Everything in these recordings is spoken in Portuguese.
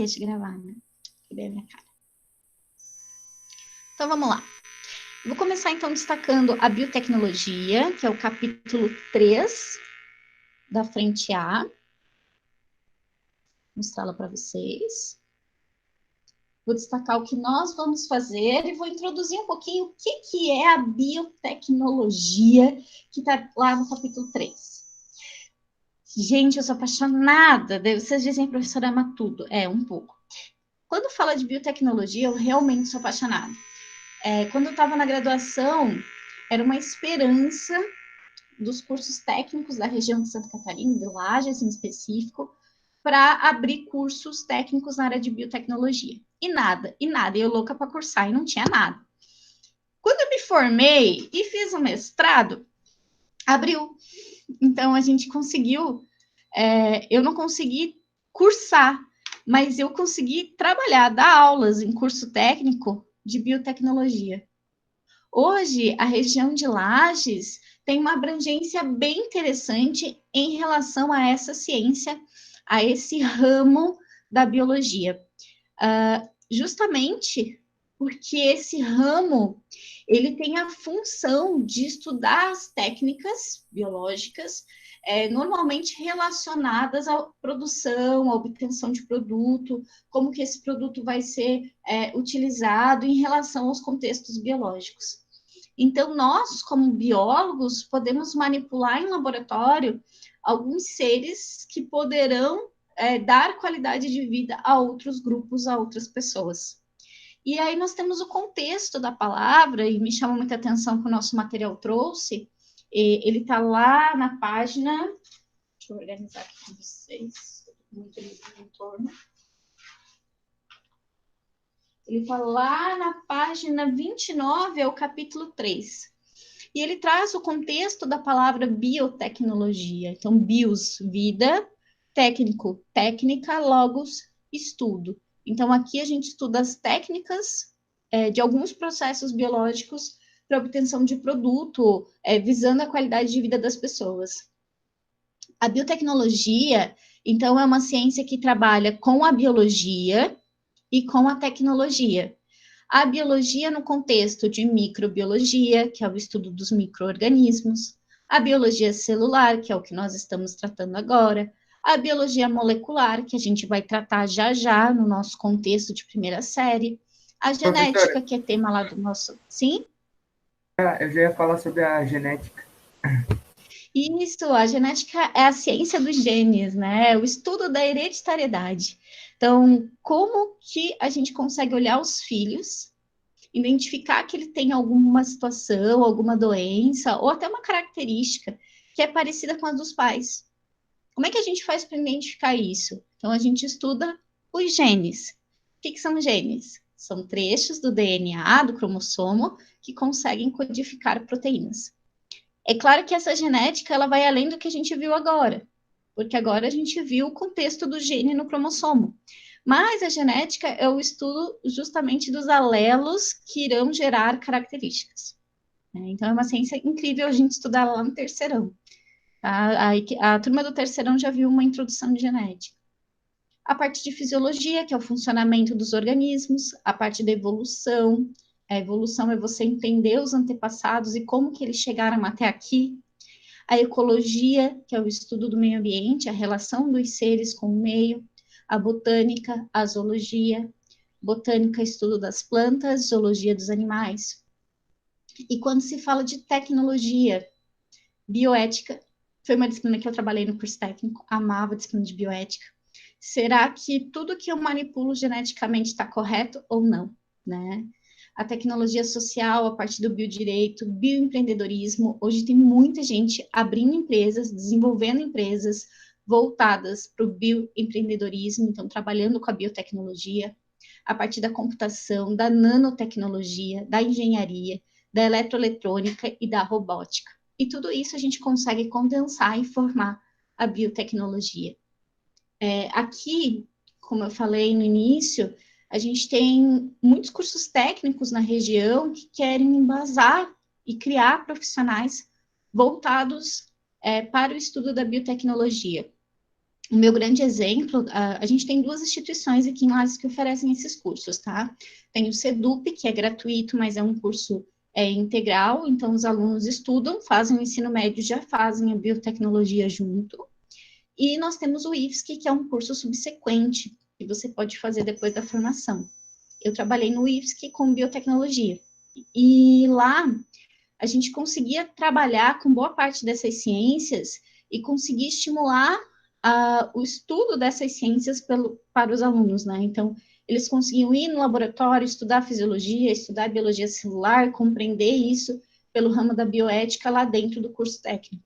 de gravar, né? Que bem a minha cara. Então, vamos lá. Vou começar, então, destacando a biotecnologia, que é o capítulo 3 da frente A. Vou mostrá-la para vocês. Vou destacar o que nós vamos fazer e vou introduzir um pouquinho o que é a biotecnologia, que está lá no capítulo 3. Gente, eu sou apaixonada. Vocês dizem, professora, ama tudo. É, um pouco. Quando fala de biotecnologia, eu realmente sou apaixonada. Quando eu estava na graduação, era uma esperança dos cursos técnicos da região de Santa Catarina, de Lages em específico, para abrir cursos técnicos na área de biotecnologia. E nada. E eu louca para cursar e não tinha nada. Quando eu me formei e fiz o mestrado, abriu. Então, a gente conseguiu. Eu não consegui cursar, mas eu consegui trabalhar, dar aulas em curso técnico de biotecnologia. Hoje, a região de Lages tem uma abrangência bem interessante em relação a essa ciência, a esse ramo da biologia. Justamente porque esse ramo ele tem a função de estudar as técnicas biológicas normalmente relacionadas à produção, à obtenção de produto, como que esse produto vai ser utilizado em relação aos contextos biológicos. Então, nós, como biólogos, podemos manipular em laboratório alguns seres que poderão dar qualidade de vida a outros grupos, a outras pessoas. E aí nós temos o contexto da palavra, e me chama muita atenção que o nosso material trouxe, ele está lá na página, deixa eu organizar aqui com vocês, muito livro no entorno. Ele está lá na página 29, é o capítulo 3. E ele traz o contexto da palavra biotecnologia. Então, bios, vida, técnico, técnica, logos, estudo. Então, aqui a gente estuda as técnicas de alguns processos biológicos para obtenção de produto, visando a qualidade de vida das pessoas. A biotecnologia, então, é uma ciência que trabalha com a biologia e com a tecnologia. A biologia no contexto de microbiologia, que é o estudo dos micro-organismos, a biologia celular, que é o que nós estamos tratando agora, a biologia molecular, que a gente vai tratar já no nosso contexto de primeira série, a genética, Professora, que é tema lá do nosso... Sim? eu já ia falar sobre a genética. Isso, a genética é a ciência dos genes, né? O estudo da hereditariedade. Então, como que a gente consegue olhar os filhos, identificar que ele tem alguma situação, alguma doença, ou até uma característica que é parecida com a dos pais. Como é que a gente faz para identificar isso? Então, a gente estuda os genes. O que são genes? São trechos do DNA, do cromossomo, que conseguem codificar proteínas. É claro que essa genética ela vai além do que a gente viu agora, porque agora a gente viu o contexto do gene no cromossomo. Mas a genética é o estudo justamente dos alelos que irão gerar características. Então, é uma ciência incrível a gente estudar lá no terceirão. A turma do terceirão já viu uma introdução de genética. A parte de fisiologia, que é o funcionamento dos organismos, a parte da evolução. A evolução é você entender os antepassados e como que eles chegaram até aqui. A ecologia, que é o estudo do meio ambiente, a relação dos seres com o meio. A botânica, a zoologia. Botânica, estudo das plantas, zoologia dos animais. E quando se fala de tecnologia, bioética, foi uma disciplina que eu trabalhei no curso técnico, amava a disciplina de bioética. Será que tudo que eu manipulo geneticamente está correto ou não, né? A tecnologia social, a parte do biodireito, bioempreendedorismo. Hoje tem muita gente abrindo empresas, desenvolvendo empresas voltadas para o bioempreendedorismo, então trabalhando com a biotecnologia, a partir da computação, da nanotecnologia, da engenharia, da eletroeletrônica e da robótica. E tudo isso a gente consegue condensar e formar a biotecnologia. Aqui, como eu falei no início, a gente tem muitos cursos técnicos na região que querem embasar e criar profissionais voltados para o estudo da biotecnologia. O meu grande exemplo, a gente tem duas instituições aqui em Lages que oferecem esses cursos, tá? Tem o SEDUP, que é gratuito, mas é um curso integral, então os alunos estudam, fazem o ensino médio, já fazem a biotecnologia junto. E nós temos o IFSC, que é um curso subsequente, que você pode fazer depois da formação. Eu trabalhei no IFSC com biotecnologia, e lá a gente conseguia trabalhar com boa parte dessas ciências e conseguir estimular o estudo dessas ciências para os alunos, né? Então, eles conseguiam ir no laboratório, estudar fisiologia, estudar biologia celular, compreender isso pelo ramo da bioética lá dentro do curso técnico.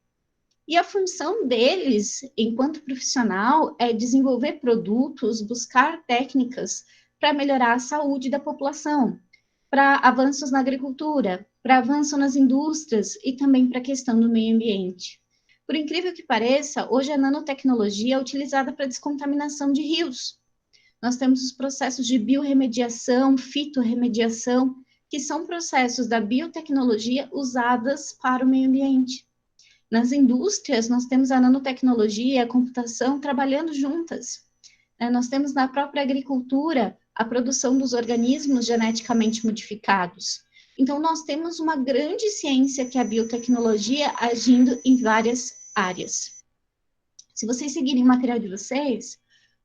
E a função deles, enquanto profissional, é desenvolver produtos, buscar técnicas para melhorar a saúde da população, para avanços na agricultura, para avanço nas indústrias e também para a questão do meio ambiente. Por incrível que pareça, hoje a nanotecnologia é utilizada para descontaminação de rios. Nós temos os processos de biorremediação, fitorremediação, que são processos da biotecnologia usadas para o meio ambiente. Nas indústrias, nós temos a nanotecnologia e a computação trabalhando juntas. Nós temos na própria agricultura a produção dos organismos geneticamente modificados. Então, nós temos uma grande ciência que é a biotecnologia agindo em várias áreas. Se vocês seguirem o material de vocês,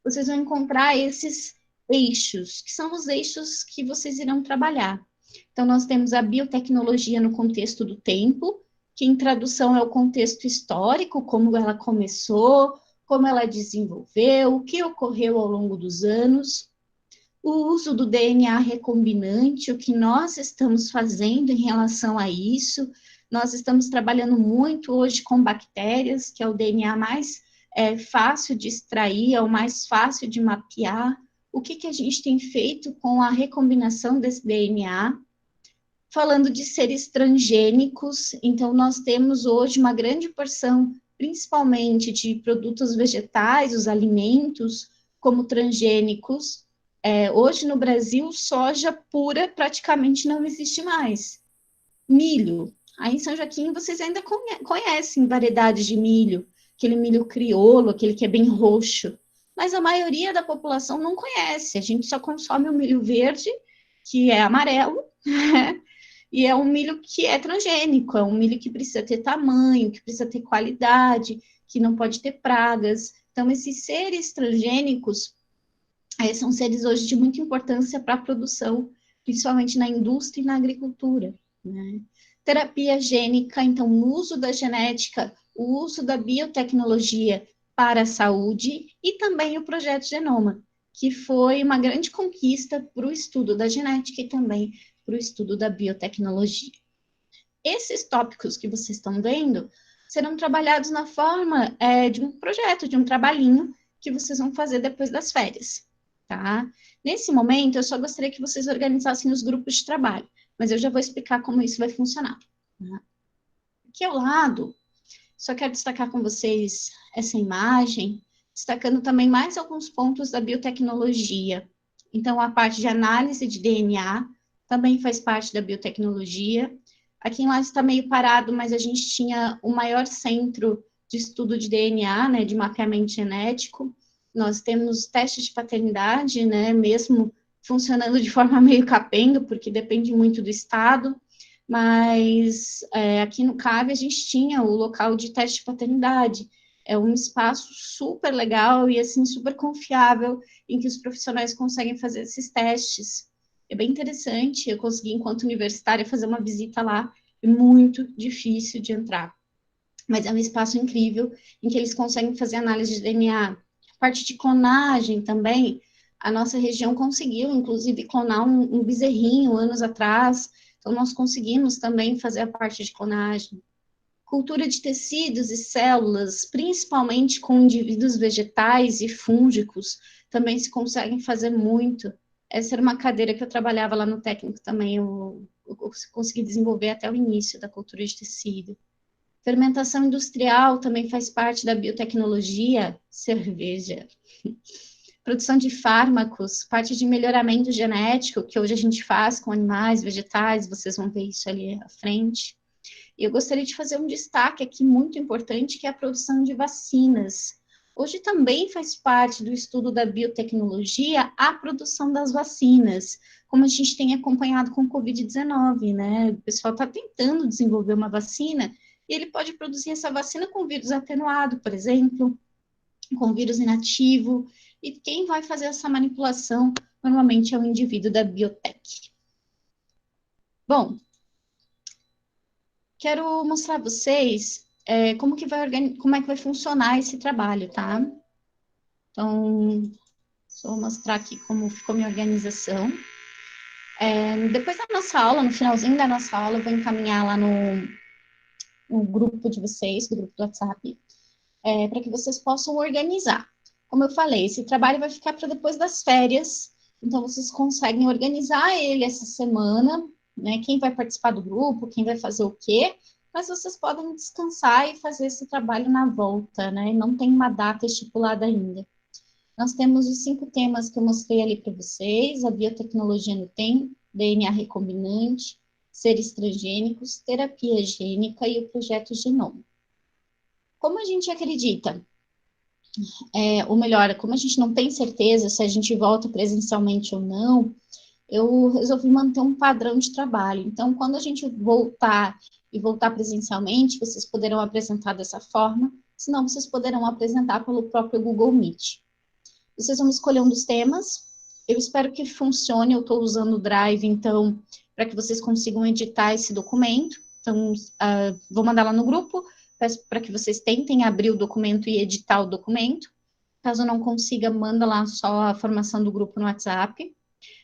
vocês vão encontrar esses eixos, que são os eixos que vocês irão trabalhar. Então, nós temos a biotecnologia no contexto do tempo, que em tradução é o contexto histórico, como ela começou, como ela desenvolveu, o que ocorreu ao longo dos anos, o uso do DNA recombinante, o que nós estamos fazendo em relação a isso. Nós estamos trabalhando muito hoje com bactérias, que é o DNA mais fácil de extrair, é o mais fácil de mapear. O que a gente tem feito com a recombinação desse DNA? Falando de seres transgênicos, então nós temos hoje uma grande porção, principalmente de produtos vegetais, os alimentos, como transgênicos. Hoje no Brasil, soja pura praticamente não existe mais. Milho. Aí em São Joaquim vocês ainda conhecem variedades de milho, aquele milho crioulo, aquele que é bem roxo. Mas a maioria da população não conhece. A gente só consome o milho verde, que é amarelo, e é um milho que é transgênico, é um milho que precisa ter tamanho, que precisa ter qualidade, que não pode ter pragas. Então, esses seres transgênicos são seres hoje de muita importância para a produção, principalmente na indústria e na agricultura, né? Terapia gênica, então, o uso da genética, o uso da biotecnologia para a saúde e também o projeto Genoma, que foi uma grande conquista para o estudo da genética e também para o estudo da biotecnologia. Esses tópicos que vocês estão vendo serão trabalhados na forma de um projeto, de um trabalhinho que vocês vão fazer depois das férias, tá? Nesse momento, eu só gostaria que vocês organizassem os grupos de trabalho, mas eu já vou explicar como isso vai funcionar. Tá? Aqui ao lado, só quero destacar com vocês essa imagem, destacando também mais alguns pontos da biotecnologia. Então, a parte de análise de DNA também faz parte da biotecnologia. Aqui em Lages está meio parado, mas a gente tinha o maior centro de estudo de DNA, né, de mapeamento genético. Nós temos testes de paternidade, né, mesmo funcionando de forma meio capenga, porque depende muito do estado, mas aqui no CAB a gente tinha o local de teste de paternidade, é um espaço super legal e, assim, super confiável, em que os profissionais conseguem fazer esses testes. É bem interessante, eu consegui, enquanto universitária, fazer uma visita lá, é muito difícil de entrar, mas é um espaço incrível, em que eles conseguem fazer análise de DNA. A parte de clonagem também, a nossa região conseguiu, inclusive, clonar um bezerrinho anos atrás, então nós conseguimos também fazer a parte de clonagem. Cultura de tecidos e células, principalmente com indivíduos vegetais e fúngicos, também se conseguem fazer muito. Essa era uma cadeira que eu trabalhava lá no técnico também, eu consegui desenvolver até o início da cultura de tecido. Fermentação industrial também faz parte da biotecnologia, cerveja. Produção de fármacos, parte de melhoramento genético, que hoje a gente faz com animais, vegetais, vocês vão ver isso ali à frente. E eu gostaria de fazer um destaque aqui muito importante, que é a produção de vacinas. Hoje também faz parte do estudo da biotecnologia a produção das vacinas, como a gente tem acompanhado com o Covid-19, né? O pessoal está tentando desenvolver uma vacina e ele pode produzir essa vacina com vírus atenuado, por exemplo, com vírus inativo, e quem vai fazer essa manipulação normalmente é o indivíduo da biotech. Bom, quero mostrar a vocês como é que vai funcionar esse trabalho, tá? Então, vou mostrar aqui como ficou minha organização. Depois da nossa aula, no finalzinho da nossa aula, eu vou encaminhar lá no grupo de vocês, do grupo do WhatsApp, para que vocês possam organizar. Como eu falei, esse trabalho vai ficar para depois das férias, então vocês conseguem organizar ele essa semana, né? Quem vai participar do grupo, quem vai fazer o quê, mas vocês podem descansar e fazer esse trabalho na volta, né? Não tem uma data estipulada ainda. Nós temos os 5 temas que eu mostrei ali para vocês: a biotecnologia no TEM, DNA recombinante, seres transgênicos, terapia gênica e o projeto Genoma. Como a gente acredita, ou melhor, como a gente não tem certeza se a gente volta presencialmente ou não, eu resolvi manter um padrão de trabalho. Então, quando a gente voltar presencialmente, vocês poderão apresentar dessa forma, senão vocês poderão apresentar pelo próprio Google Meet. Vocês vão escolher um dos temas. Eu espero que funcione. Eu estou usando o Drive, então, para que vocês consigam editar esse documento. Então, vou mandar lá no grupo, peço para que vocês tentem abrir o documento e editar o documento. Caso não consiga, manda lá só a formação do grupo no WhatsApp.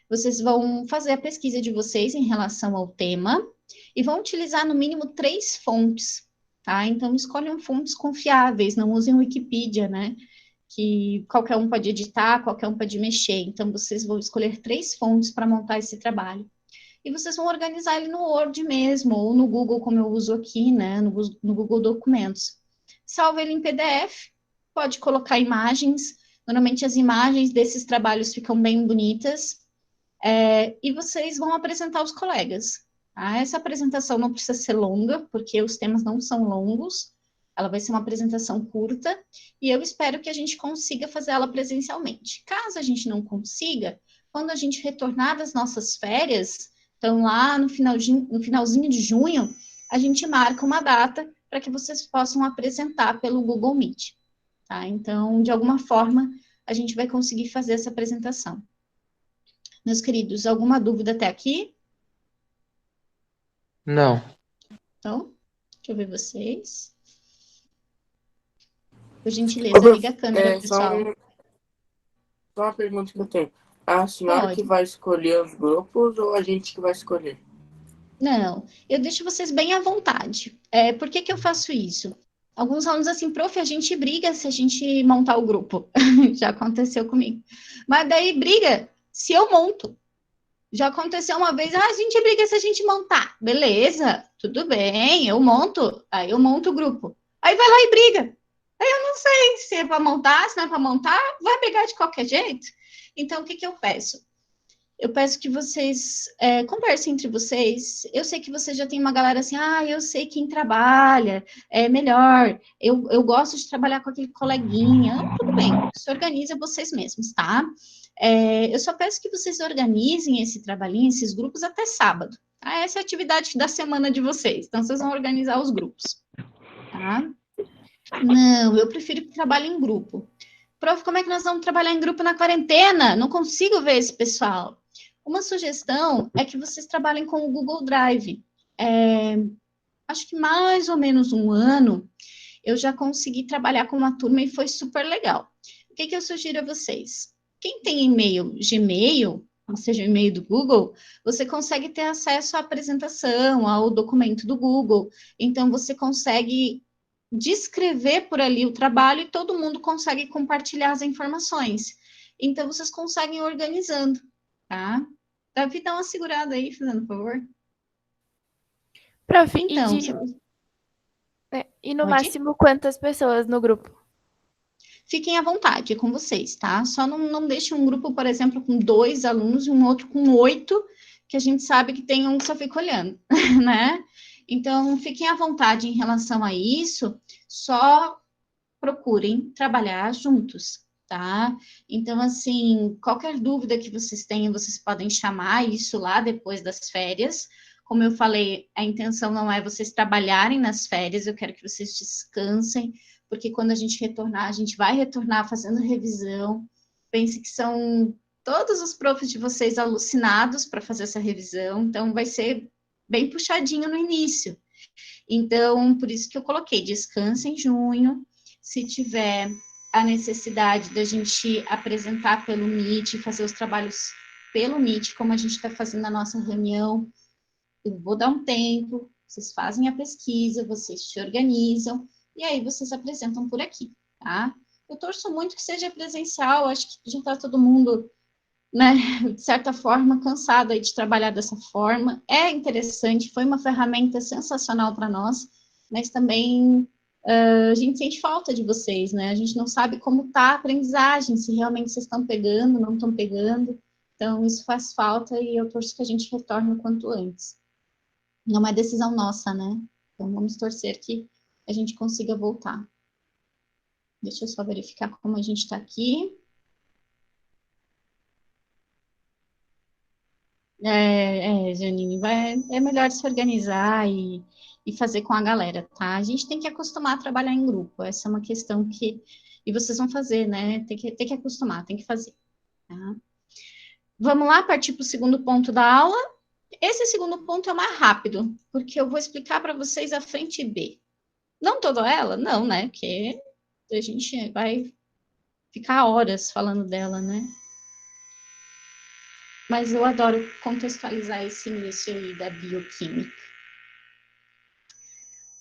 Vocês vão fazer a pesquisa de vocês em relação ao tema e vão utilizar no mínimo 3 fontes, tá? Então, escolham fontes confiáveis, não usem Wikipedia, né? Que qualquer um pode editar, qualquer um pode mexer. Então, vocês vão escolher 3 fontes para montar esse trabalho. E vocês vão organizar ele no Word mesmo, ou no Google, como eu uso aqui, né? No Google Documentos. Salva ele em PDF, pode colocar imagens. Normalmente, as imagens desses trabalhos ficam bem bonitas. E vocês vão apresentar aos colegas. Tá? Essa apresentação não precisa ser longa, porque os temas não são longos. Ela vai ser uma apresentação curta, e eu espero que a gente consiga fazer ela presencialmente. Caso a gente não consiga, quando a gente retornar das nossas férias, então lá no finalzinho de junho, a gente marca uma data para que vocês possam apresentar pelo Google Meet. Tá? Então, de alguma forma, a gente vai conseguir fazer essa apresentação. Meus queridos, alguma dúvida até aqui? Não. Então, deixa eu ver vocês. Por Ô, gentileza, prof, liga a câmera, pessoal. só uma pergunta que eu tenho. A senhora que Pode. vai escolher os grupos ou a gente que vai escolher? Não, eu deixo vocês bem à vontade. Por que que eu faço isso? Alguns alunos assim, prof, a gente briga se a gente montar o grupo. Já aconteceu comigo. Mas daí briga se eu monto. Já aconteceu uma vez, a gente briga se a gente montar. Beleza, tudo bem, eu monto. Aí eu monto o grupo. Aí vai lá e briga. Aí eu não sei se é para montar, se não é para montar, vai brigar de qualquer jeito. Então, o que que eu peço? Eu peço que vocês conversem entre vocês. Eu sei que você já tem uma galera assim, eu sei quem trabalha, é melhor, eu gosto de trabalhar com aquele coleguinha. Tudo bem, se organiza vocês mesmos, tá? Eu só peço que vocês organizem esse trabalhinho, esses grupos até sábado. Tá? Essa é a atividade da semana de vocês. Então, vocês vão organizar os grupos, tá? Não, eu prefiro que trabalhe em grupo. Prof, como é que nós vamos trabalhar em grupo na quarentena? Não consigo ver esse pessoal. Uma sugestão é que vocês trabalhem com o Google Drive. Acho que mais ou menos um ano eu já consegui trabalhar com uma turma e foi super legal. O que que eu sugiro a vocês? Quem tem e-mail Gmail, ou seja, o e-mail do Google, você consegue ter acesso à apresentação, ao documento do Google. Então, você consegue descrever por ali o trabalho e todo mundo consegue compartilhar as informações. Então, vocês conseguem ir organizando, tá? Davi, dá uma segurada aí, fazendo favor. Prof, Então, e no pode? máximo quantas pessoas no grupo? Fiquem à vontade, é com vocês, tá? Só não deixe um grupo, por exemplo, com 2 alunos e um outro com 8, que a gente sabe que tem um que só fica olhando, né? Então, fiquem à vontade em relação a isso, só procurem trabalhar juntos, tá? Então, assim, qualquer dúvida que vocês tenham, vocês podem chamar isso lá depois das férias. Como eu falei, a intenção não é vocês trabalharem nas férias, eu quero que vocês descansem, porque quando a gente retornar, a gente vai retornar fazendo revisão. Pense que são todos os profs de vocês alucinados para fazer essa revisão, então vai ser bem puxadinho no início. Então, por isso que eu coloquei descansa em junho. Se tiver a necessidade da gente apresentar pelo Meet, fazer os trabalhos pelo Meet, como a gente está fazendo a nossa reunião, eu vou dar um tempo, vocês fazem a pesquisa, vocês se organizam, e aí vocês apresentam por aqui, tá? Eu torço muito que seja presencial, acho que já está todo mundo, né, de certa forma, cansado aí de trabalhar dessa forma. É interessante, foi uma ferramenta sensacional para nós, mas também a gente sente falta de vocês, né? A gente não sabe como está a aprendizagem, se realmente vocês estão pegando, não estão pegando. Então, isso faz falta e eu torço que a gente retorne o quanto antes. Não é decisão nossa, né? Então, vamos torcer que a gente consiga voltar. Deixa eu só verificar como a gente está aqui. Janine, é melhor se organizar e fazer com a galera, tá? A gente tem que acostumar a trabalhar em grupo, essa é uma questão que... E vocês vão fazer, né? Tem que acostumar, tem que fazer, tá? Vamos lá, partir para o segundo ponto da aula. Esse segundo ponto é mais rápido, porque eu vou explicar para vocês a frente B. Não toda ela? Não, né? Porque a gente vai ficar horas falando dela, né? Mas eu adoro contextualizar esse início aí da bioquímica.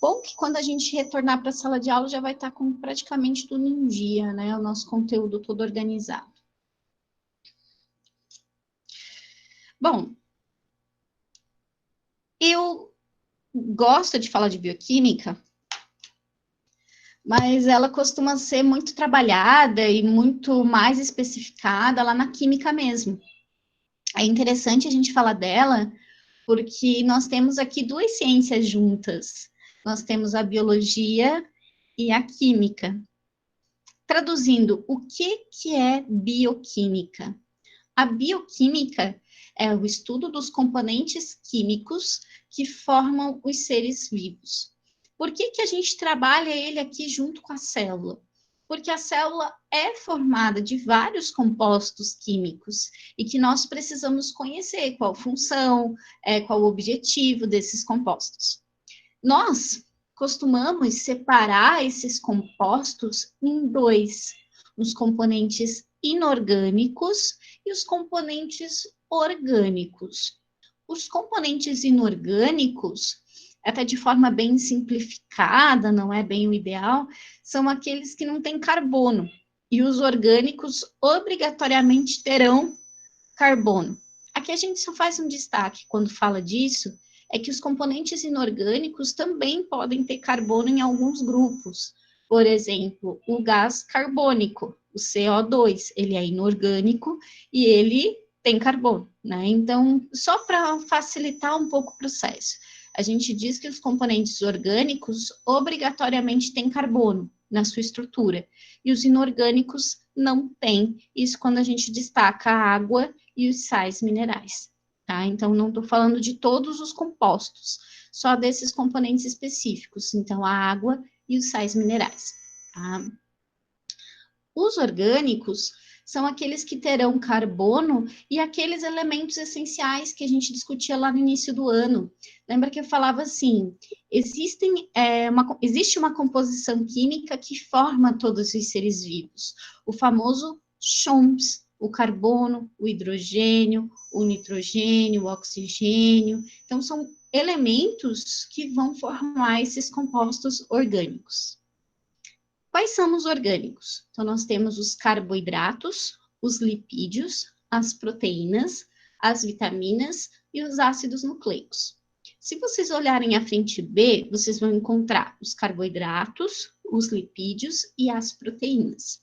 Bom que quando a gente retornar para a sala de aula já vai estar com praticamente tudo em dia, né? O nosso conteúdo todo organizado. Bom, eu gosto de falar de bioquímica, mas ela costuma ser muito trabalhada e muito mais especificada lá na química mesmo. É interessante a gente falar dela, porque nós temos aqui duas ciências juntas. Nós temos a biologia e a química. Traduzindo, o que é bioquímica? A bioquímica é o estudo dos componentes químicos que formam os seres vivos. Por que a gente trabalha ele aqui junto com a célula? Porque a célula é formada de vários compostos químicos e que nós precisamos conhecer qual função, qual o objetivo desses compostos. Nós costumamos separar esses compostos em dois, os componentes inorgânicos e os componentes orgânicos. Os componentes inorgânicos, até de forma bem simplificada, não é bem o ideal, são aqueles que não têm carbono. E os orgânicos obrigatoriamente terão carbono. Aqui a gente só faz um destaque quando fala disso, é que os componentes inorgânicos também podem ter carbono em alguns grupos. Por exemplo, o gás carbônico, o CO2, ele é inorgânico e ele tem carbono, né? Então, só para facilitar um pouco o processo, a gente diz que os componentes orgânicos obrigatoriamente têm carbono na sua estrutura, e os inorgânicos não têm, isso quando a gente destaca a água e os sais minerais, tá? Então, não estou falando de todos os compostos, só desses componentes específicos, então a água e os sais minerais, tá? Os orgânicos são aqueles que terão carbono e aqueles elementos essenciais que a gente discutia lá no início do ano. Lembra que eu falava assim, existe uma composição química que forma todos os seres vivos, o famoso CHOMS, o carbono, o hidrogênio, o nitrogênio, o oxigênio. Então, são elementos que vão formar esses compostos orgânicos. Quais são os orgânicos? Então, nós temos os carboidratos, os lipídios, as proteínas, as vitaminas e os ácidos nucleicos. Se vocês olharem a frente B, vocês vão encontrar os carboidratos, os lipídios e as proteínas.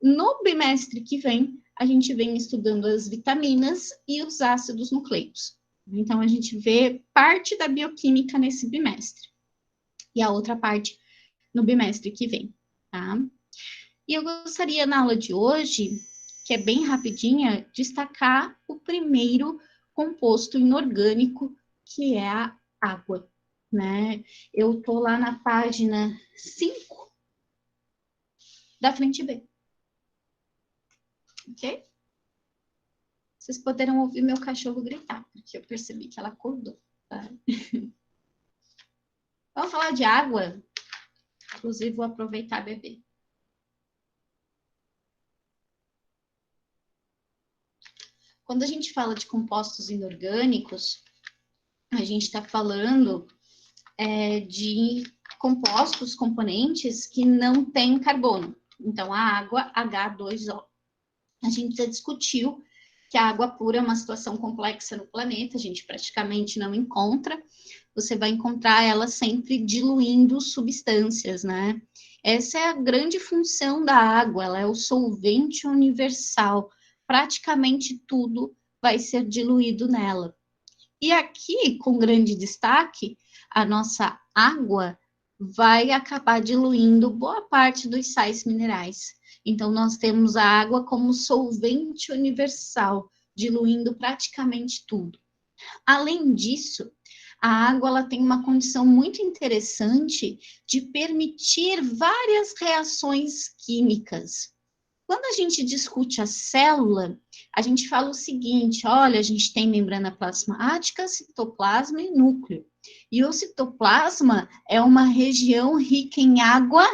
No bimestre que vem, a gente vem estudando as vitaminas e os ácidos nucleicos. Então, a gente vê parte da bioquímica nesse bimestre. E a outra parte no bimestre que vem. tá? E eu gostaria, na aula de hoje, que é bem rapidinha, destacar o primeiro composto inorgânico, que é a água, né? Eu estou lá na página 5 da frente B, ok? Vocês poderão ouvir meu cachorro gritar, porque eu percebi que ela acordou, tá? Vamos falar de água? Inclusive, vou aproveitar e beber. Quando a gente fala de compostos inorgânicos, a gente está falando de compostos, componentes que não têm carbono. Então, a água, H2O. A gente já discutiu que a água pura é uma situação complexa no planeta, a gente praticamente não encontra. Você vai encontrar ela sempre diluindo substâncias, né? Essa é a grande função da água, ela é o solvente universal. Praticamente tudo vai ser diluído nela. E aqui, com grande destaque, a nossa água vai acabar diluindo boa parte dos sais minerais. Então, nós temos a água como solvente universal, diluindo praticamente tudo. Além disso, a água ela tem uma condição muito interessante de permitir várias reações químicas. Quando a gente discute a célula, a gente fala o seguinte, olha, a gente tem membrana plasmática, citoplasma e núcleo. E o citoplasma é uma região rica em água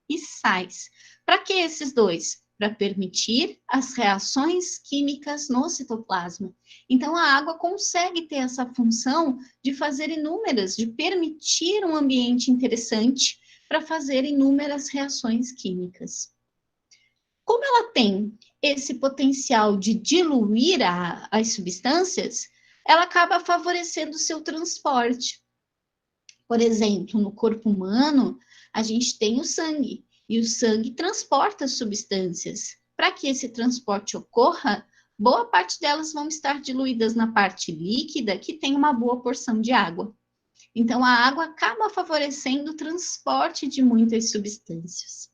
e sais. Para que esses dois? Para permitir as reações químicas no citoplasma. Então, a água consegue ter essa função de fazer inúmeras, de permitir um ambiente interessante para fazer inúmeras reações químicas. Como ela tem esse potencial de diluir as substâncias, ela acaba favorecendo o seu transporte. Por exemplo, no corpo humano, a gente tem o sangue, e o sangue transporta substâncias. Para que esse transporte ocorra, boa parte delas vão estar diluídas na parte líquida, que tem uma boa porção de água. Então, a água acaba favorecendo o transporte de muitas substâncias.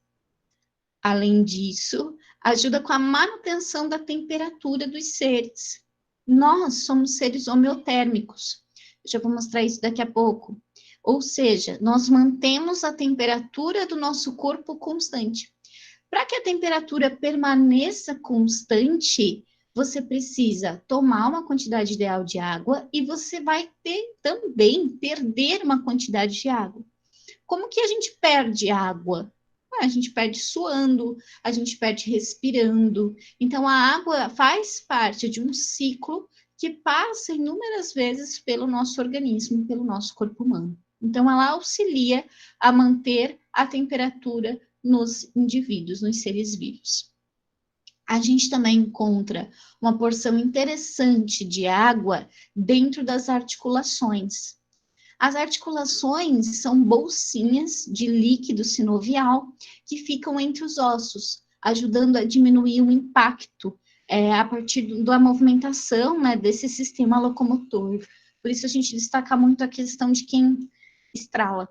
Além disso, ajuda com a manutenção da temperatura dos seres. Nós somos seres homeotérmicos. Eu já vou mostrar isso daqui a pouco. Ou seja, nós mantemos a temperatura do nosso corpo constante. Para que a temperatura permaneça constante, você precisa tomar uma quantidade ideal de água e você vai também perder uma quantidade de água. Como que a gente perde água? A gente perde suando, a gente perde respirando. Então, a água faz parte de um ciclo que passa inúmeras vezes pelo nosso organismo, pelo nosso corpo humano. Então, ela auxilia a manter a temperatura nos indivíduos, nos seres vivos. A gente também encontra uma porção interessante de água dentro das articulações. As articulações são bolsinhas de líquido sinovial que ficam entre os ossos, ajudando a diminuir o impacto a partir da movimentação, né, desse sistema locomotor. Por isso a gente destaca muito a questão de quem estrala,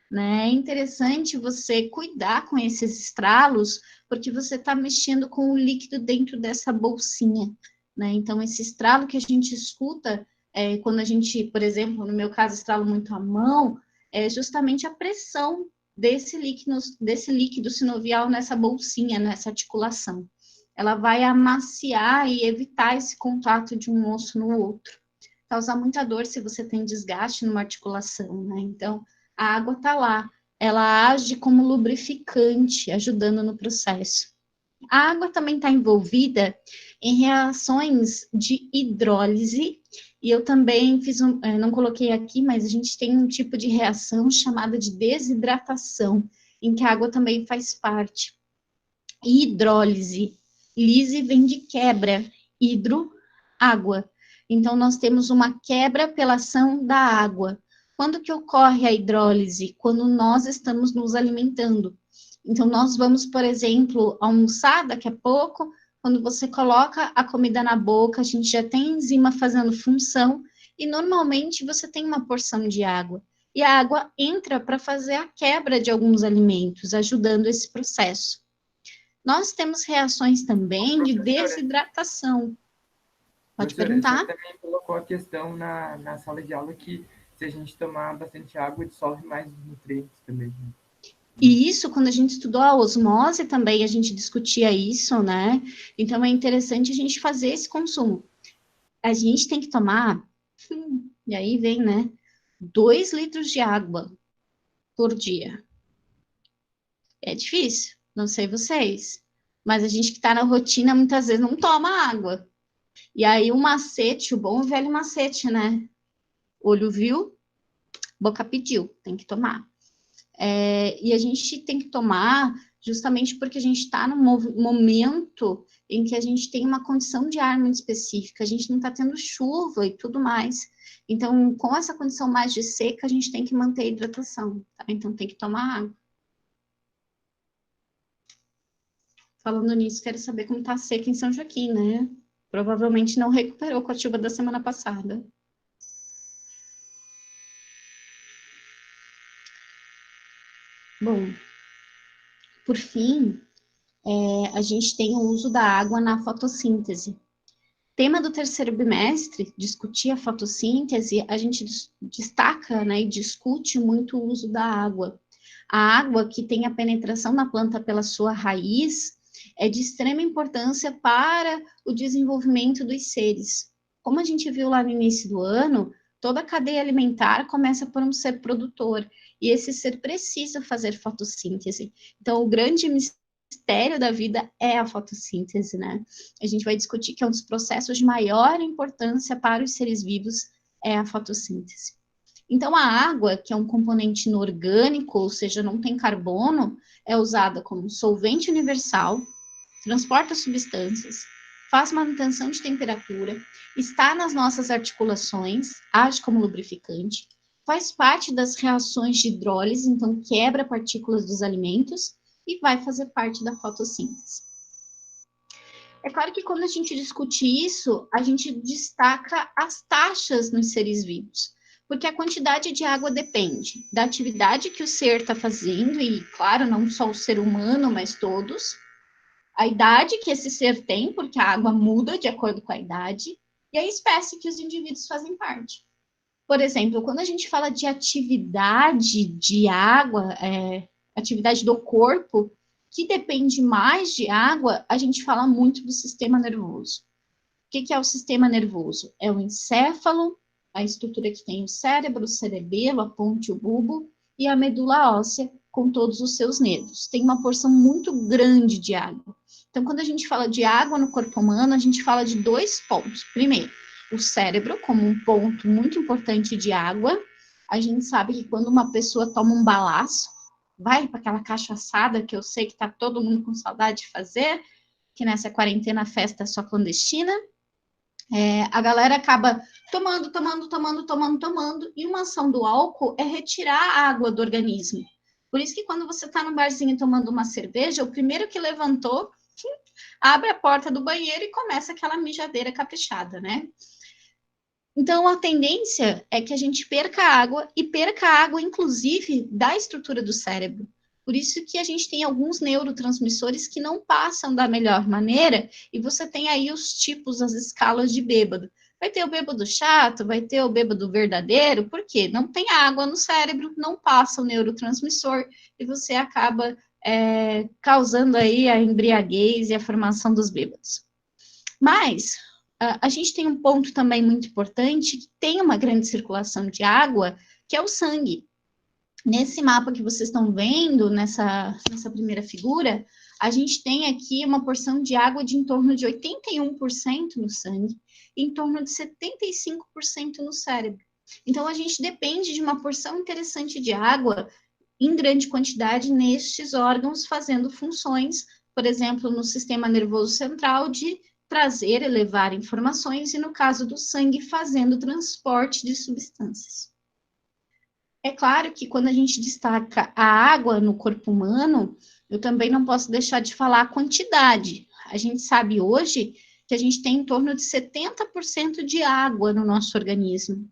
né? É interessante você cuidar com esses estralos, porque você está mexendo com o líquido dentro dessa bolsinha, né? Então, esse estralo que a gente escuta quando a gente, por exemplo, no meu caso, estralo muito a mão, é justamente a pressão desse líquido sinovial nessa bolsinha, nessa articulação. Ela vai amaciar e evitar esse contato de um osso no outro. Causar muita dor se você tem desgaste numa articulação, né? Então, a água está lá. Ela age como lubrificante, ajudando no processo. A água também está envolvida em reações de hidrólise, e eu também não coloquei aqui, mas a gente tem um tipo de reação chamada de desidratação, em que a água também faz parte. Hidrólise, lise vem de quebra, hidro, água. Então, nós temos uma quebra pela ação da água. Quando que ocorre a hidrólise? Quando nós estamos nos alimentando. Então, nós vamos, por exemplo, almoçar daqui a pouco. Quando você coloca a comida na boca, a gente já tem enzima fazendo função e normalmente você tem uma porção de água. e a água entra para fazer a quebra de alguns alimentos, ajudando esse processo. Nós temos reações também de desidratação. Pode Professora, perguntar. você também colocou a questão na sala de aula que se a gente tomar bastante água, dissolve mais nutrientes também. E isso, quando a gente estudou a osmose também, a gente discutia isso, né? Então, é interessante a gente fazer esse consumo. A gente tem que tomar, e aí vem, né? 2 litros de água por dia. É difícil, não sei vocês, mas a gente que está na rotina muitas vezes não toma água. E aí o macete, o bom e velho macete, né? Olho viu, boca pediu, tem que tomar. E a gente tem que tomar justamente porque a gente está num momento em que a gente tem uma condição de ar muito específica, a gente não está tendo chuva e tudo mais. Então, com essa condição mais de seca, a gente tem que manter a hidratação, tá? Então, tem que tomar água. Falando nisso, quero saber como está a seca em São Joaquim, né? Provavelmente não recuperou com a chuva da semana passada. Bom, por fim, a gente tem o uso da água na fotossíntese. Tema do terceiro bimestre, discutir a fotossíntese, a gente destaca, né, e discute muito o uso da água. A água que tem a penetração na planta pela sua raiz é de extrema importância para o desenvolvimento dos seres. Como a gente viu lá no início do ano, toda a cadeia alimentar começa por um ser produtor, e esse ser precisa fazer fotossíntese. Então, o grande mistério da vida é a fotossíntese, né? A gente vai discutir que é um dos processos de maior importância para os seres vivos, é a fotossíntese. Então, a água, que é um componente inorgânico, ou seja, não tem carbono, é usada como solvente universal, transporta substâncias, faz manutenção de temperatura, está nas nossas articulações, age como lubrificante, faz parte das reações de hidrólise, então quebra partículas dos alimentos e vai fazer parte da fotossíntese. É claro que quando a gente discute isso, a gente destaca as taxas nos seres vivos, porque a quantidade de água depende da atividade que o ser está fazendo, e, claro, não só o ser humano, mas todos, a idade que esse ser tem, porque a água muda de acordo com a idade, e a espécie que os indivíduos fazem parte. Por exemplo, quando a gente fala de atividade de água, atividade do corpo, que depende mais de água, a gente fala muito do sistema nervoso. O que é o sistema nervoso? É o encéfalo, a estrutura que tem o cérebro, o cerebelo, a ponte, o bulbo, e a medula óssea, com todos os seus nervos. Tem uma porção muito grande de água. Então, quando a gente fala de água no corpo humano, a gente fala de 2 pontos. Primeiro, o cérebro, como um ponto muito importante de água. A gente sabe que quando uma pessoa toma um balaço, vai para aquela cachaçada que eu sei que está todo mundo com saudade de fazer, que nessa quarentena a festa é só clandestina, a galera acaba tomando, e uma ação do álcool é retirar a água do organismo. Por isso que quando você está no barzinho tomando uma cerveja, o primeiro que levantou abre a porta do banheiro e começa aquela mijadeira caprichada, né? Então, a tendência é que a gente perca água, e perca água, inclusive, da estrutura do cérebro. Por isso que a gente tem alguns neurotransmissores que não passam da melhor maneira, e você tem aí os tipos, as escalas de bêbado. Vai ter o bêbado chato, vai ter o bêbado verdadeiro, por quê? Não tem água no cérebro, não passa o neurotransmissor, e você acaba causando aí a embriaguez e a formação dos bêbados. Mas a gente tem um ponto também muito importante, que tem uma grande circulação de água, que é o sangue. Nesse mapa que vocês estão vendo, nessa primeira figura, a gente tem aqui uma porção de água de em torno de 81% no sangue, e em torno de 75% no cérebro. Então, a gente depende de uma porção interessante de água em grande quantidade nestes órgãos, fazendo funções, por exemplo, no sistema nervoso central, de trazer e levar informações, e no caso do sangue, fazendo transporte de substâncias. É claro que quando a gente destaca a água no corpo humano, eu também não posso deixar de falar a quantidade. A gente sabe hoje que a gente tem em torno de 70% de água no nosso organismo.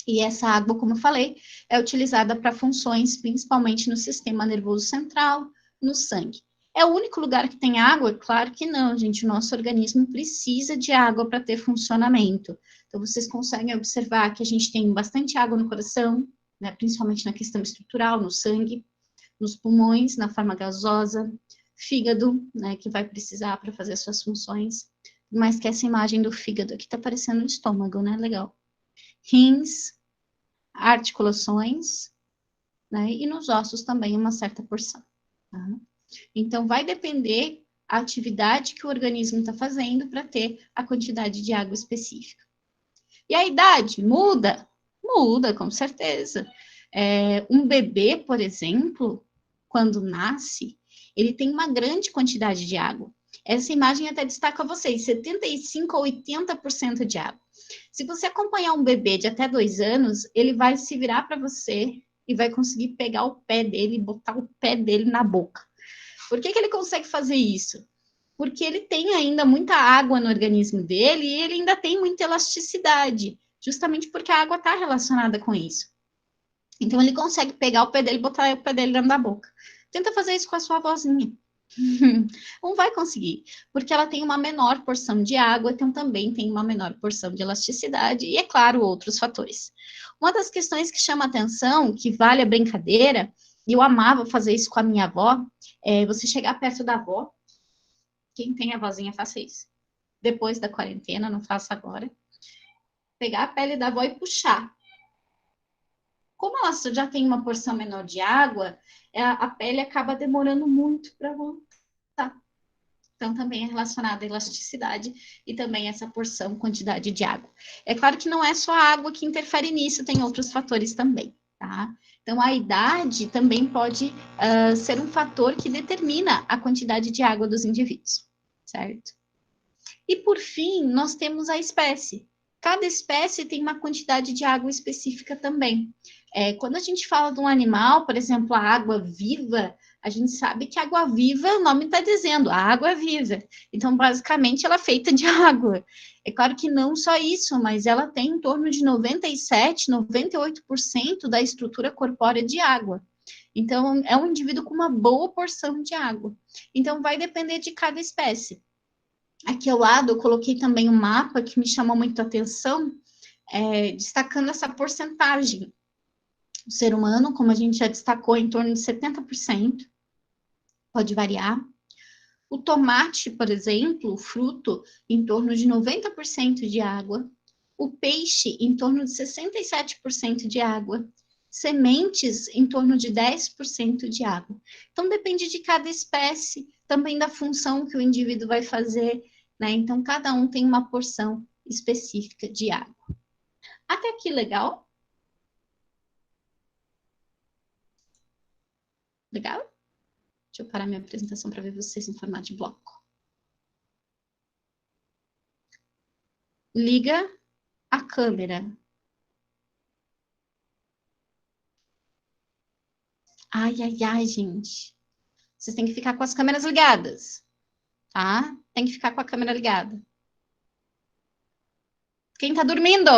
E essa água, como eu falei, é utilizada para funções principalmente no sistema nervoso central, no sangue. É o único lugar que tem água? Claro que não, gente. O nosso organismo precisa de água para ter funcionamento. Então, vocês conseguem observar que a gente tem bastante água no coração, né, principalmente na questão estrutural, no sangue, nos pulmões, na forma gasosa, fígado, né, que vai precisar para fazer suas funções. Mas que essa imagem do fígado aqui está parecendo um estômago, né? Legal. Rins, articulações, né? E nos ossos também uma certa porção. Tá? Então, vai depender a atividade que o organismo está fazendo para ter a quantidade de água específica. E a idade muda? Muda, com certeza. Um bebê, por exemplo, quando nasce, ele tem uma grande quantidade de água. Essa imagem até destaca a vocês, 75% a 80% de água. Se você acompanhar um bebê de até 2 anos, ele vai se virar para você e vai conseguir pegar o pé dele e botar o pé dele na boca. Por que ele consegue fazer isso? Porque ele tem ainda muita água no organismo dele e ele ainda tem muita elasticidade, justamente porque a água está relacionada com isso. Então, ele consegue pegar o pé dele e botar o pé dele dentro da boca. Tenta fazer isso com a sua avózinha. Não vai conseguir, porque ela tem uma menor porção de água, então também tem uma menor porção de elasticidade e, é claro, outros fatores. Uma das questões que chama atenção, que vale a brincadeira, e eu amava fazer isso com a minha avó, é você chegar perto da avó, quem tem avózinha faça isso. Depois da quarentena, não faça agora. Pegar a pele da avó e puxar. Como ela já tem uma porção menor de água, a pele acaba demorando muito para voltar. Então, também é relacionada à elasticidade e também essa porção, quantidade de água. É claro que não é só a água que interfere nisso, tem outros fatores também, tá? Então, a idade também pode ser um fator que determina a quantidade de água dos indivíduos, certo? E, por fim, nós temos a espécie. Cada espécie tem uma quantidade de água específica também. Quando a gente fala de um animal, por exemplo, a água viva, a gente sabe que água viva, o nome está dizendo, a água é viva. Então, basicamente, ela é feita de água. É claro que não só isso, mas ela tem em torno de 97, 98% da estrutura corpórea de água. Então, é um indivíduo com uma boa porção de água. Então, vai depender de cada espécie. Aqui ao lado, eu coloquei também um mapa que me chamou muito a atenção, destacando essa porcentagem. O ser humano, como a gente já destacou, em torno de 70%, pode variar. O tomate, por exemplo, o fruto, em torno de 90% de água. O peixe, em torno de 67% de água. Sementes, em torno de 10% de água. Então, depende de cada espécie, também da função que o indivíduo vai fazer, né? Então, cada um tem uma porção específica de água. Até aqui, legal? Legal? Deixa eu parar minha apresentação para ver vocês em formato de bloco. Liga a câmera. Ai, ai, ai, gente. Vocês têm que ficar com as câmeras ligadas, tá? Tem que ficar com a câmera ligada. Quem tá dormindo?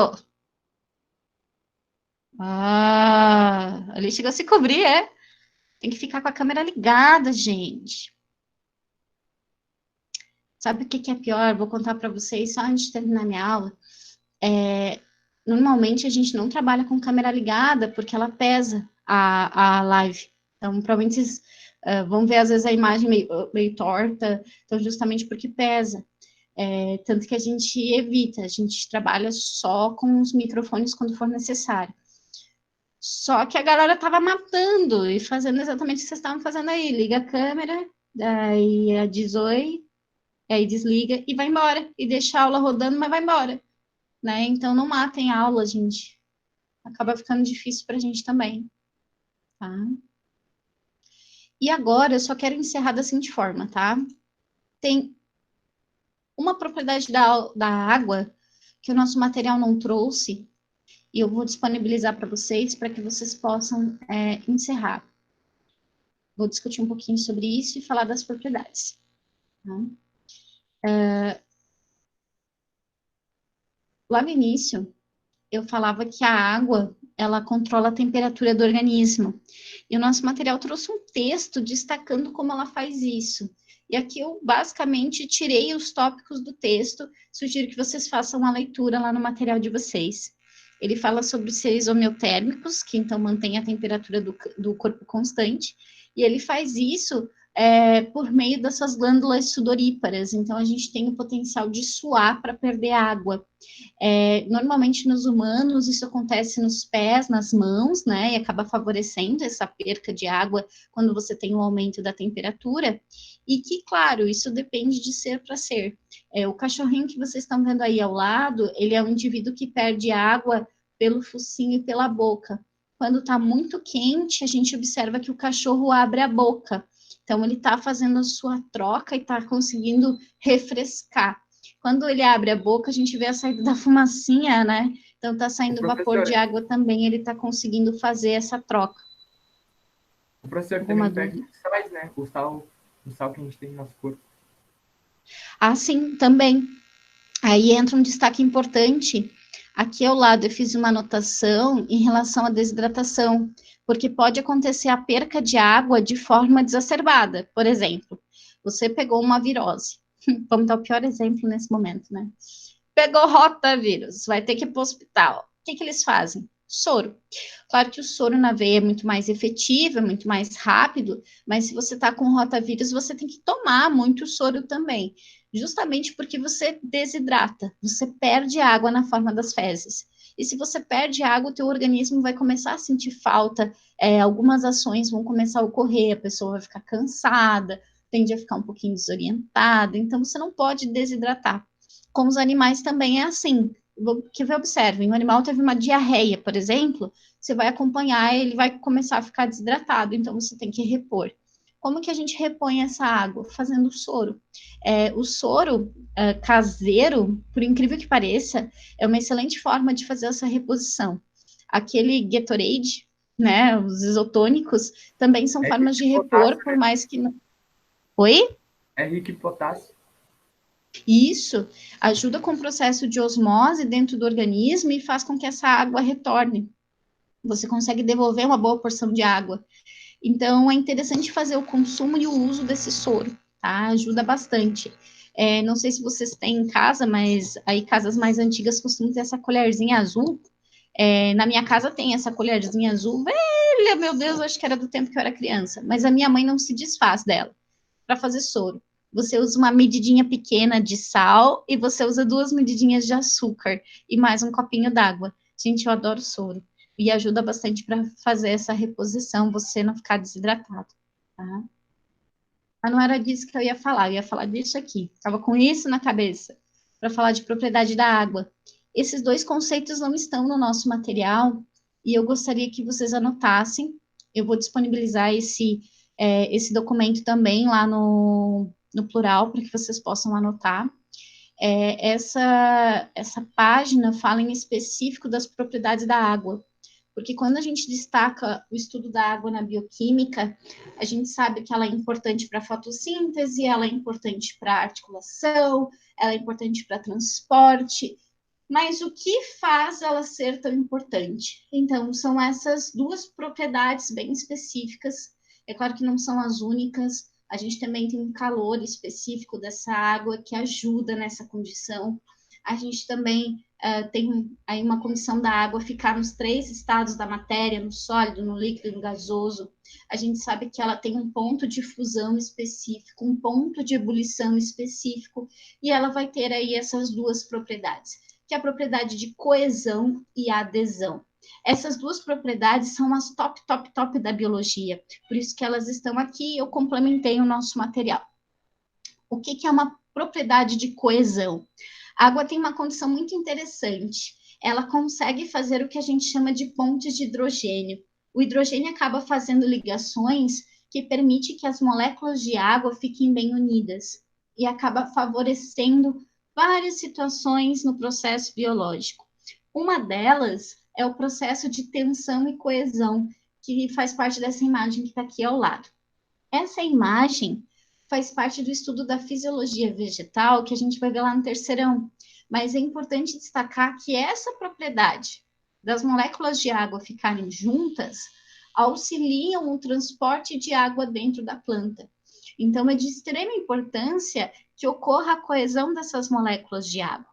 Ali chegou a se cobrir, é? Tem que ficar com a câmera ligada, gente. Sabe o que é pior? Vou contar para vocês só antes de terminar minha aula. Normalmente a gente não trabalha com câmera ligada porque ela pesa a live. Então, provavelmente vocês vão ver às vezes a imagem meio torta, então justamente porque pesa. Tanto que a gente evita, a gente trabalha só com os microfones quando for necessário. Só que a galera tava matando e fazendo exatamente o que vocês estavam fazendo aí. Liga a câmera, daí diz oi, aí desliga e vai embora. E deixa a aula rodando, mas vai embora. Né? Então não matem a aula, gente. Acaba ficando difícil pra gente também. Tá? E agora eu só quero encerrar da seguinte forma, tá? Tem uma propriedade da água que o nosso material não trouxe, e eu vou disponibilizar para vocês para que vocês possam encerrar. Vou discutir um pouquinho sobre isso e falar das propriedades. Tá? Lá no início, eu falava que a água, ela controla a temperatura do organismo. E o nosso material trouxe um texto destacando como ela faz isso. E aqui eu basicamente tirei os tópicos do texto, sugiro que vocês façam uma leitura lá no material de vocês. Ele fala sobre os seres homeotérmicos, que então mantém a temperatura do corpo constante, e ele faz isso por meio das suas glândulas sudoríparas. Então, a gente tem o potencial de suar para perder água. Normalmente, nos humanos, isso acontece nos pés, nas mãos, né? E acaba favorecendo essa perca de água quando você tem um aumento da temperatura. E que, claro, isso depende de ser para ser. O cachorrinho que vocês estão vendo aí ao lado, ele é um indivíduo que perde água pelo focinho e pela boca. Quando está muito quente, a gente observa que o cachorro abre a boca. Então, ele está fazendo a sua troca e está conseguindo refrescar. Quando ele abre a boca, a gente vê a saída da fumacinha, né? Então, está saindo vapor de água também, ele está conseguindo fazer essa troca. O professor Alguma também dúvida? perde sais, né? O sal que a gente tem no nosso corpo. Ah, sim, também. Aí entra um destaque importante. Aqui ao lado eu fiz uma anotação em relação à desidratação, porque pode acontecer a perca de água de forma exacerbada. Por exemplo, você pegou uma virose. Vamos dar o pior exemplo nesse momento, né? Pegou rotavírus, vai ter que ir para o hospital. O que eles fazem? Soro. Claro que o soro na veia é muito mais efetivo, é muito mais rápido, mas se você está com rotavírus, você tem que tomar muito soro também, justamente porque você desidrata, você perde água na forma das fezes. E se você perde água, o teu organismo vai começar a sentir falta, algumas ações vão começar a ocorrer, a pessoa vai ficar cansada, tende a ficar um pouquinho desorientada, então você não pode desidratar. Com os animais também é assim, que observem, o animal teve uma diarreia, por exemplo, você vai acompanhar, ele vai começar a ficar desidratado, então você tem que repor. Como que a gente repõe essa água? Fazendo soro. O soro caseiro, por incrível que pareça, é uma excelente forma de fazer essa reposição. Aquele Gatorade, né, os isotônicos, também são formas de repor, por mais que não... Oi? É rico em potássio. Isso ajuda com o processo de osmose dentro do organismo e faz com que essa água retorne. Você consegue devolver uma boa porção de água. Então, é interessante fazer o consumo e o uso desse soro, tá? Ajuda bastante. Não sei se vocês têm em casa, mas aí casas mais antigas costumam ter essa colherzinha azul. Na minha casa tem essa colherzinha azul, velha, meu Deus, acho que era do tempo que eu era criança. Mas a minha mãe não se desfaz dela para fazer soro. Você usa uma medidinha pequena de sal e você usa 2 medidinhas de açúcar e mais um copinho d'água. Gente, eu adoro soro. E ajuda bastante para fazer essa reposição, você não ficar desidratado, tá? Mas não era disso que eu ia falar disso aqui. Estava com isso na cabeça, para falar de propriedade da água. Esses dois conceitos não estão no nosso material e eu gostaria que vocês anotassem. Eu vou disponibilizar esse documento também lá no plural, para que vocês possam anotar. Essa página fala em específico das propriedades da água, porque quando a gente destaca o estudo da água na bioquímica, a gente sabe que ela é importante para a fotossíntese, ela é importante para a articulação, ela é importante para transporte, mas o que faz ela ser tão importante? Então, são essas duas propriedades bem específicas. É claro que não são as únicas, a gente também tem um calor específico dessa água que ajuda nessa condição. A gente também tem aí uma condição da água ficar nos 3 estados da matéria, no sólido, no líquido e no gasoso. A gente sabe que ela tem um ponto de fusão específico, um ponto de ebulição específico, e ela vai ter aí essas duas propriedades, que é a propriedade de coesão e adesão. Essas duas propriedades são as top da biologia, por isso que elas estão aqui, eu complementei o nosso material. O que é uma propriedade de coesão? A água tem uma condição muito interessante, ela consegue fazer o que a gente chama de pontes de hidrogênio. O hidrogênio acaba fazendo ligações que permite que as moléculas de água fiquem bem unidas e acaba favorecendo várias situações no processo biológico. Uma delas é o processo de tensão e coesão, que faz parte dessa imagem que está aqui ao lado. Essa imagem faz parte do estudo da fisiologia vegetal, que a gente vai ver lá no terceirão. Mas é importante destacar que essa propriedade, das moléculas de água ficarem juntas auxiliam o transporte de água dentro da planta. Então, é de extrema importância que ocorra a coesão dessas moléculas de água.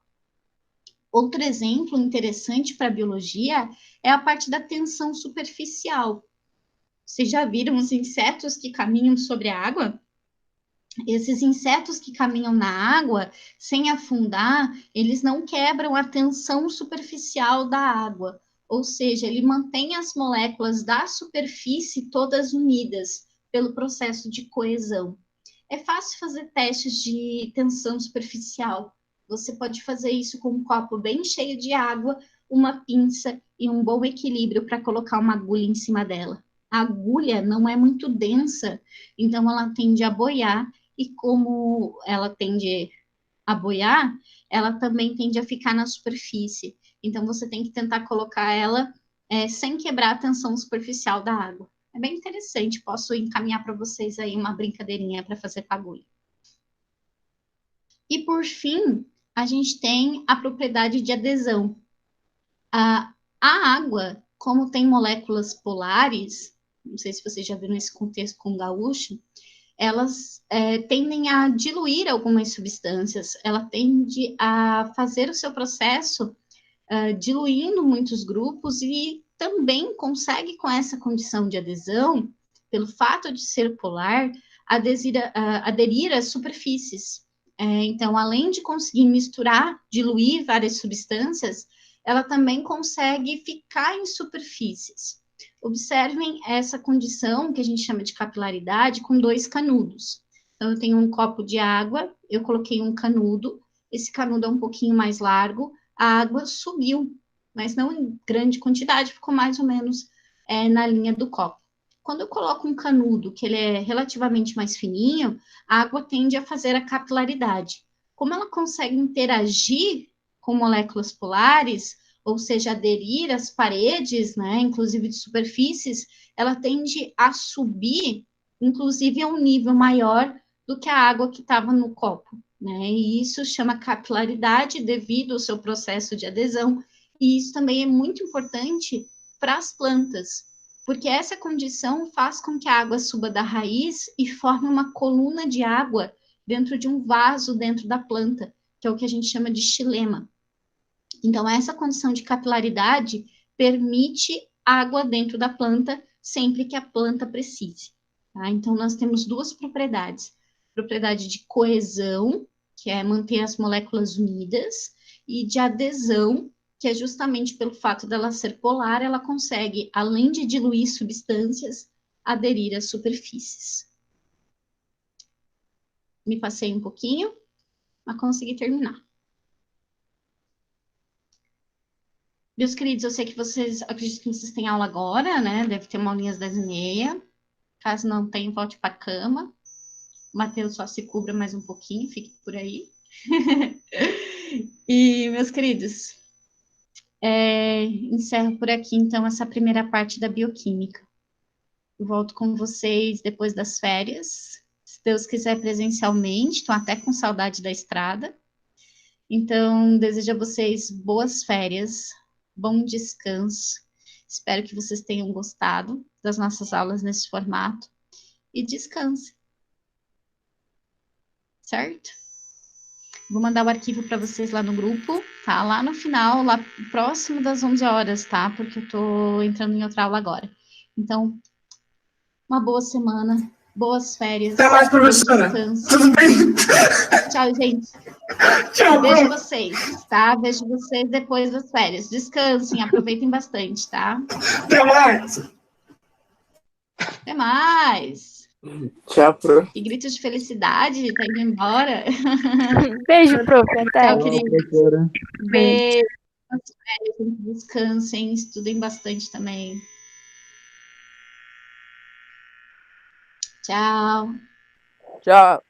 Outro exemplo interessante para a biologia é a parte da tensão superficial. Vocês já viram os insetos que caminham sobre a água? Esses insetos que caminham na água, sem afundar, eles não quebram a tensão superficial da água. Ou seja, ele mantém as moléculas da superfície todas unidas pelo processo de coesão. É fácil fazer testes de tensão superficial. Você pode fazer isso com um copo bem cheio de água, uma pinça e um bom equilíbrio para colocar uma agulha em cima dela. A agulha não é muito densa, então ela tende a boiar, e como ela tende a boiar, ela também tende a ficar na superfície. Então, você tem que tentar colocar ela sem quebrar a tensão superficial da água. É bem interessante, posso encaminhar para vocês aí uma brincadeirinha para fazer com a agulha. E, por fim, a gente tem a propriedade de adesão. A água, como tem moléculas polares, não sei se vocês já viram esse contexto com o gaúcho, elas tendem a diluir algumas substâncias, ela tende a fazer o seu processo diluindo muitos grupos e também consegue, com essa condição de adesão, pelo fato de ser polar, aderir às superfícies. Então, além de conseguir misturar, diluir várias substâncias, ela também consegue ficar em superfícies. Observem essa condição que a gente chama de capilaridade com dois canudos. Então, eu tenho um copo de água, eu coloquei um canudo, esse canudo é um pouquinho mais largo, a água subiu, mas não em grande quantidade, ficou mais ou menos na linha do copo. Quando eu coloco um canudo, que ele é relativamente mais fininho, a água tende a fazer a capilaridade. Como ela consegue interagir com moléculas polares, ou seja, aderir às paredes, né, inclusive de superfícies, ela tende a subir, inclusive a um nível maior do que a água que estava no copo, né? E isso chama capilaridade devido ao seu processo de adesão, e isso também é muito importante para as plantas, porque essa condição faz com que a água suba da raiz e forme uma coluna de água dentro de um vaso dentro da planta, que é o que a gente chama de xilema. Então, essa condição de capilaridade permite água dentro da planta sempre que a planta precise. Tá? Então, nós temos duas propriedades. Propriedade de coesão, que é manter as moléculas unidas, e de adesão, que é justamente pelo fato dela ser polar, ela consegue, além de diluir substâncias, aderir às superfícies. Me passei um pouquinho, mas consegui terminar. Meus queridos, eu sei que vocês, acredito que vocês têm aula agora, né? Deve ter uma aulinha às 10h30. Caso não tenha, volte para a cama. O Matheus só se cubra mais um pouquinho, fique por aí. E, meus queridos, encerro por aqui, então, essa primeira parte da bioquímica. Eu volto com vocês depois das férias. Se Deus quiser, presencialmente. Estou até com saudade da estrada. Então, desejo a vocês boas férias, bom descanso. Espero que vocês tenham gostado das nossas aulas nesse formato. E descanse. Certo? Vou mandar o arquivo para vocês lá no grupo, tá? Lá no final, lá próximo das 11 horas, tá? Porque eu tô entrando em outra aula agora. Então, uma boa semana, boas férias. Até mais, professora. Tudo bem? Tchau, gente. Tchau, Vejo vocês, tá? Vejo vocês depois das férias. Descansem, aproveitem bastante, tá? Até mais. Até mais. Tchau, prof. E gritos de felicidade, tá indo embora. Beijo, prof. Até. Tchau, querido. Professora. Beijo. Descansem, estudem bastante também. Tchau. Tchau.